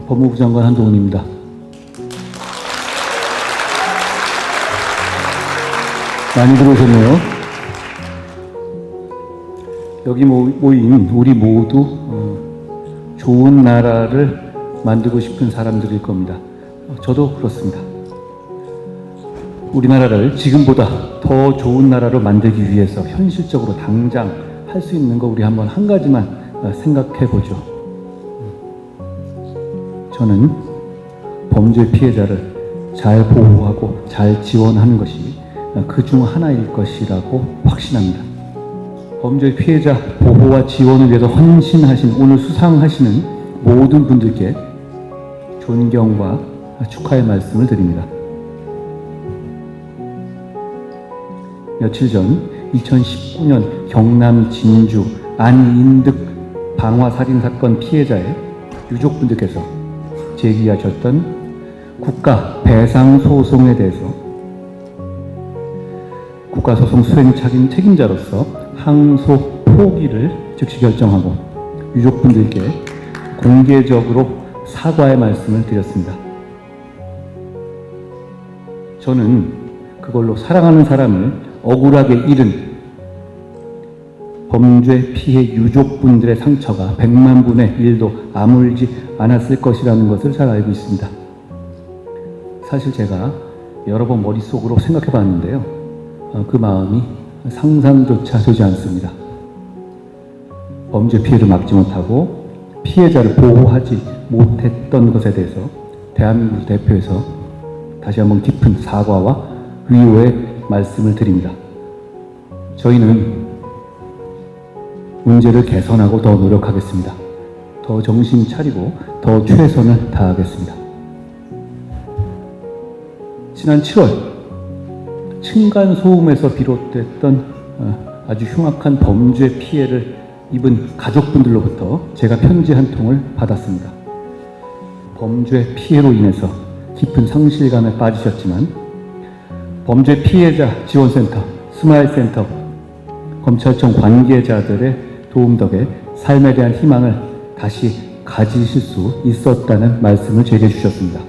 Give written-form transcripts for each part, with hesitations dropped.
법무부 장관 한동훈입니다. 많이 들어오셨네요. 여기 모인 우리 모두 좋은 나라를 만들고 싶은 사람들일 겁니다. 저도 그렇습니다. 우리나라를 지금보다 더 좋은 나라로 만들기 위해서 현실적으로 당장 할 수 있는 거 우리 한번 한 가지만 생각해 보죠. 저는 범죄 피해자를 잘 보호하고 잘 지원하는 것이 그 중 하나일 것이라고 확신합니다. 범죄 피해자 보호와 지원을 위해서 헌신하신, 오늘 수상하시는 모든 분들께 존경과 축하의 말씀을 드립니다. 며칠 전 2019년 경남 진주 안인득 방화살인사건 피해자의 유족분들께서 제기하셨던 국가 배상소송에 대해서 국가소송 수행 책임자로서 항소 포기를 즉시 결정하고 유족분들께 공개적으로 사과의 말씀을 드렸습니다. 저는 그걸로 사랑하는 사람을 억울하게 잃은 범죄 피해 유족분들의 상처가 100만 분의 1도 아물지 않았을 것이라는 것을 잘 알고 있습니다. 사실 제가 여러 번 머릿속으로 생각해 봤는데요. 그 마음이 상상조차 되지 않습니다. 범죄 피해를 막지 못하고 피해자를 보호하지 못했던 것에 대해서 대한민국 대표에서 다시 한번 깊은 사과와 위로의 말씀을 드립니다. 저희는 문제를 개선하고 더 노력하겠습니다. 더 정신 차리고 더 최선을 다하겠습니다. 지난 7월 층간소음에서 비롯됐던 아주 흉악한 범죄 피해를 입은 가족분들로부터 제가 편지 한 통을 받았습니다. 범죄 피해로 인해서 깊은 상실감에 빠지셨지만 범죄 피해자 지원센터, 스마일센터, 검찰청 관계자들의 도움 덕에 삶에 대한 희망을 다시 가지실 수 있었다는 말씀을 제게 주셨습니다.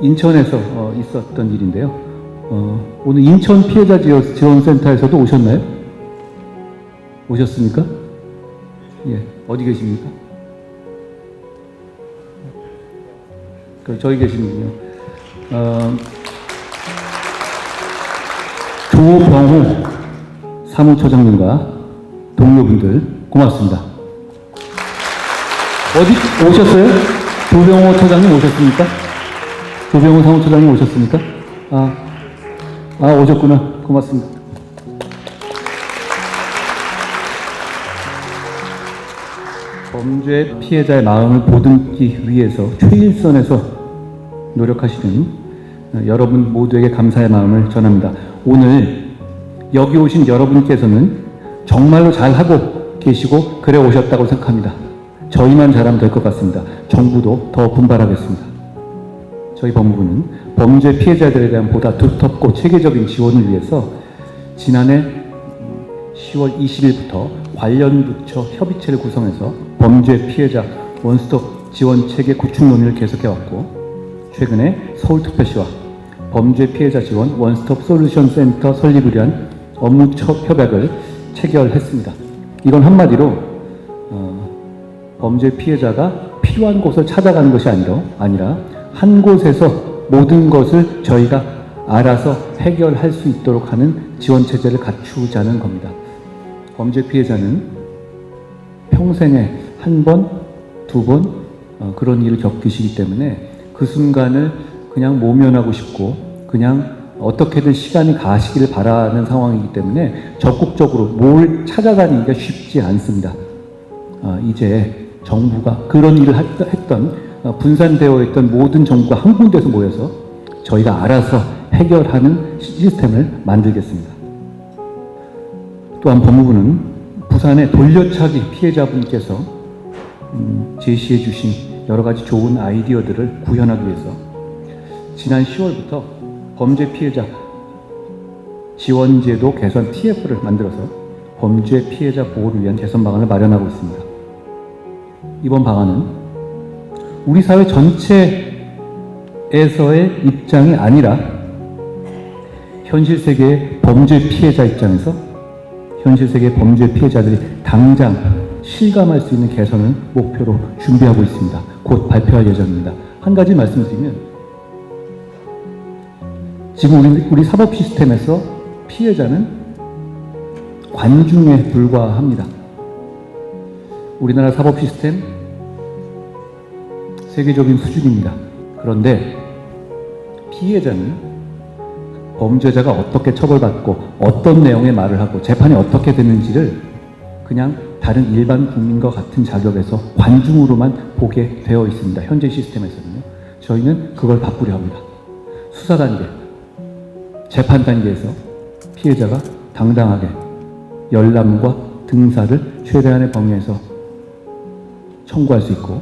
인천에서 있었던 일인데요. 오늘 인천 피해자 지원센터에서도 오셨나요? 오셨습니까? 예, 어디 계십니까? 저기 계시는군요. 조병호 사무처장님과 동료분들 고맙습니다. 어디 오셨어요? 조병호 처장님 오셨습니까? 조병호 사무처장님 오셨습니까? 오셨구나. 고맙습니다. 범죄 피해자의 마음을 보듬기 위해서 최일선에서 노력하시는 여러분 모두에게 감사의 마음을 전합니다. 오늘 여기 오신 여러분께서는 정말로 잘하고 계시고 그래 오셨다고 생각합니다. 저희만 잘하면 될 것 같습니다. 정부도 더 분발하겠습니다. 저희 법무부는 범죄 피해자들에 대한 보다 두텁고 체계적인 지원을 위해서 지난해 10월 20일부터 관련 부처 협의체를 구성해서 범죄 피해자 원스톱 지원 체계 구축 논의를 계속해왔고 최근에 서울특별시와 범죄 피해자 지원 원스톱 솔루션 센터 설립을 위한 업무 협약을 체결했습니다. 이건 한마디로 범죄 피해자가 필요한 곳을 찾아가는 것이 아니라 한 곳에서 모든 것을 저희가 알아서 해결할 수 있도록 하는 지원 체제를 갖추자는 겁니다. 범죄 피해자는 평생에 한 번, 두 번 그런 일을 겪으시기 때문에 그 순간을 그냥 모면하고 싶고 그냥 어떻게든 시간이 가시기를 바라는 상황이기 때문에 적극적으로 뭘 찾아다니기가 쉽지 않습니다. 이제 정부가 그런 일을 했던 분산되어 있던 모든 정부가 한 군데서 모여서 저희가 알아서 해결하는 시스템을 만들겠습니다. 또한 법무부는 부산의 돌려차기 피해자분께서 제시해 주신 여러 가지 좋은 아이디어들을 구현하기 위해서 지난 10월부터 범죄 피해자 지원제도 개선 TF를 만들어서 범죄 피해자 보호를 위한 개선 방안을 마련하고 있습니다. 이번 방안은 우리 사회 전체에서의 입장이 아니라 현실 세계의 범죄 피해자 입장에서 현실 세계의 범죄 피해자들이 당장 실감할 수 있는 개선을 목표로 준비하고 있습니다. 곧 발표할 예정입니다. 한 가지 말씀드리면 지금 우리 사법 시스템에서 피해자는 관중에 불과합니다. 우리나라 사법 시스템 세계적인 수준입니다. 그런데 피해자는 범죄자가 어떻게 처벌받고 어떤 내용의 말을 하고 재판이 어떻게 되는지를 그냥 다른 일반 국민과 같은 자격에서 관중으로만 보게 되어 있습니다. 현재 시스템에서는요. 저희는 그걸 바꾸려 합니다. 수사 단계, 재판 단계에서 피해자가 당당하게 열람과 등사를 최대한의 범위에서 청구할 수 있고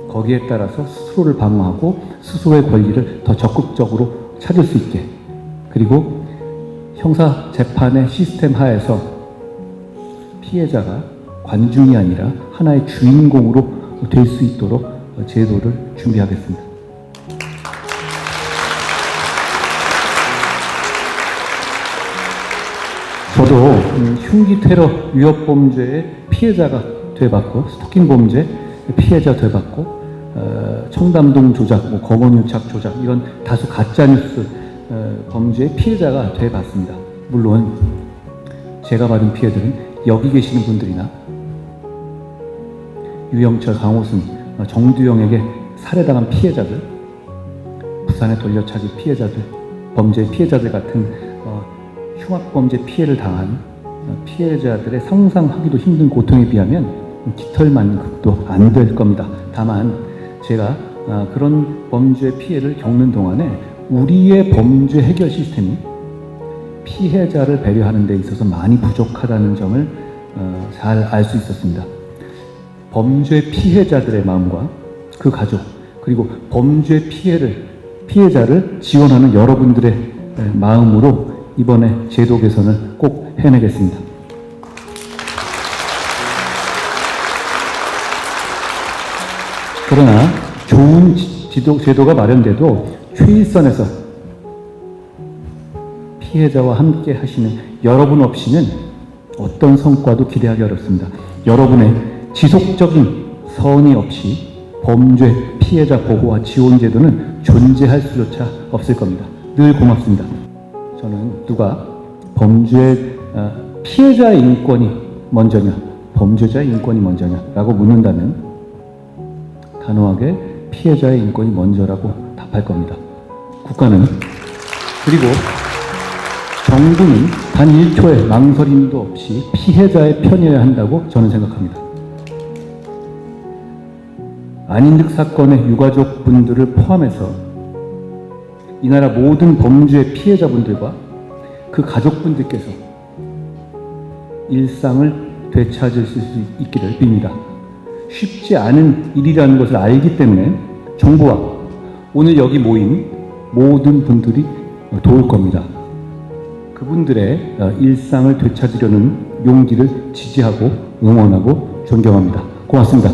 거기에 따라서 스스로를 방어하고 스스로의 권리를 더 적극적으로 찾을 수 있게 그리고 형사 재판의 시스템 하에서 피해자가 관중이 아니라 하나의 주인공으로 될 수 있도록 제도를 준비하겠습니다. 저도 흉기 테러 위협 범죄의 피해자가 돼봤고 스토킹 범죄 피해자 돼봤고 청담동 조작, 검언유착 조작 이런 다수 가짜뉴스 범죄의 피해자가 돼봤습니다. 물론 제가 받은 피해들은 여기 계시는 분들이나 유영철, 강호순, 정두영에게 살해당한 피해자들, 부산의 돌려차기 피해자들, 범죄 피해자들 같은 흉악범죄 피해를 당한 피해자들의 상상하기도 힘든 고통에 비하면 깃털만큼도 안 될 겁니다. 다만 제가 그런 범죄 피해를 겪는 동안에 우리의 범죄 해결 시스템이 피해자를 배려하는 데 있어서 많이 부족하다는 점을 잘 알 수 있었습니다. 범죄 피해자들의 마음과 그 가족 그리고 범죄 피해자를 지원하는 여러분들의 마음으로 이번에 제도 개선을 꼭 해내겠습니다. 그러나 좋은 제도가 마련돼도 최일선에서 피해자와 함께 하시는 여러분 없이는 어떤 성과도 기대하기 어렵습니다. 여러분의 지속적인 선의 없이 범죄 피해자 보호와 지원 제도는 존재할 수조차 없을 겁니다. 늘 고맙습니다. 저는 누가 범죄 피해자의 인권이 먼저냐 범죄자의 인권이 먼저냐라고 묻는다면 단호하게 피해자의 인권이 먼저라고 답할 겁니다. 국가는 그리고 정부는 단 1초의 망설임도 없이 피해자의 편이어야 한다고 저는 생각합니다. 안인득 사건의 유가족분들을 포함해서 이 나라 모든 범죄 피해자분들과 그 가족분들께서 일상을 되찾을 수 있기를 빕니다. 쉽지 않은 일이라는 것을 알기 때문에 정부와 오늘 여기 모인 모든 분들이 도울 겁니다. 그분들의 일상을 되찾으려는 용기를 지지하고 응원하고 존경합니다. 고맙습니다.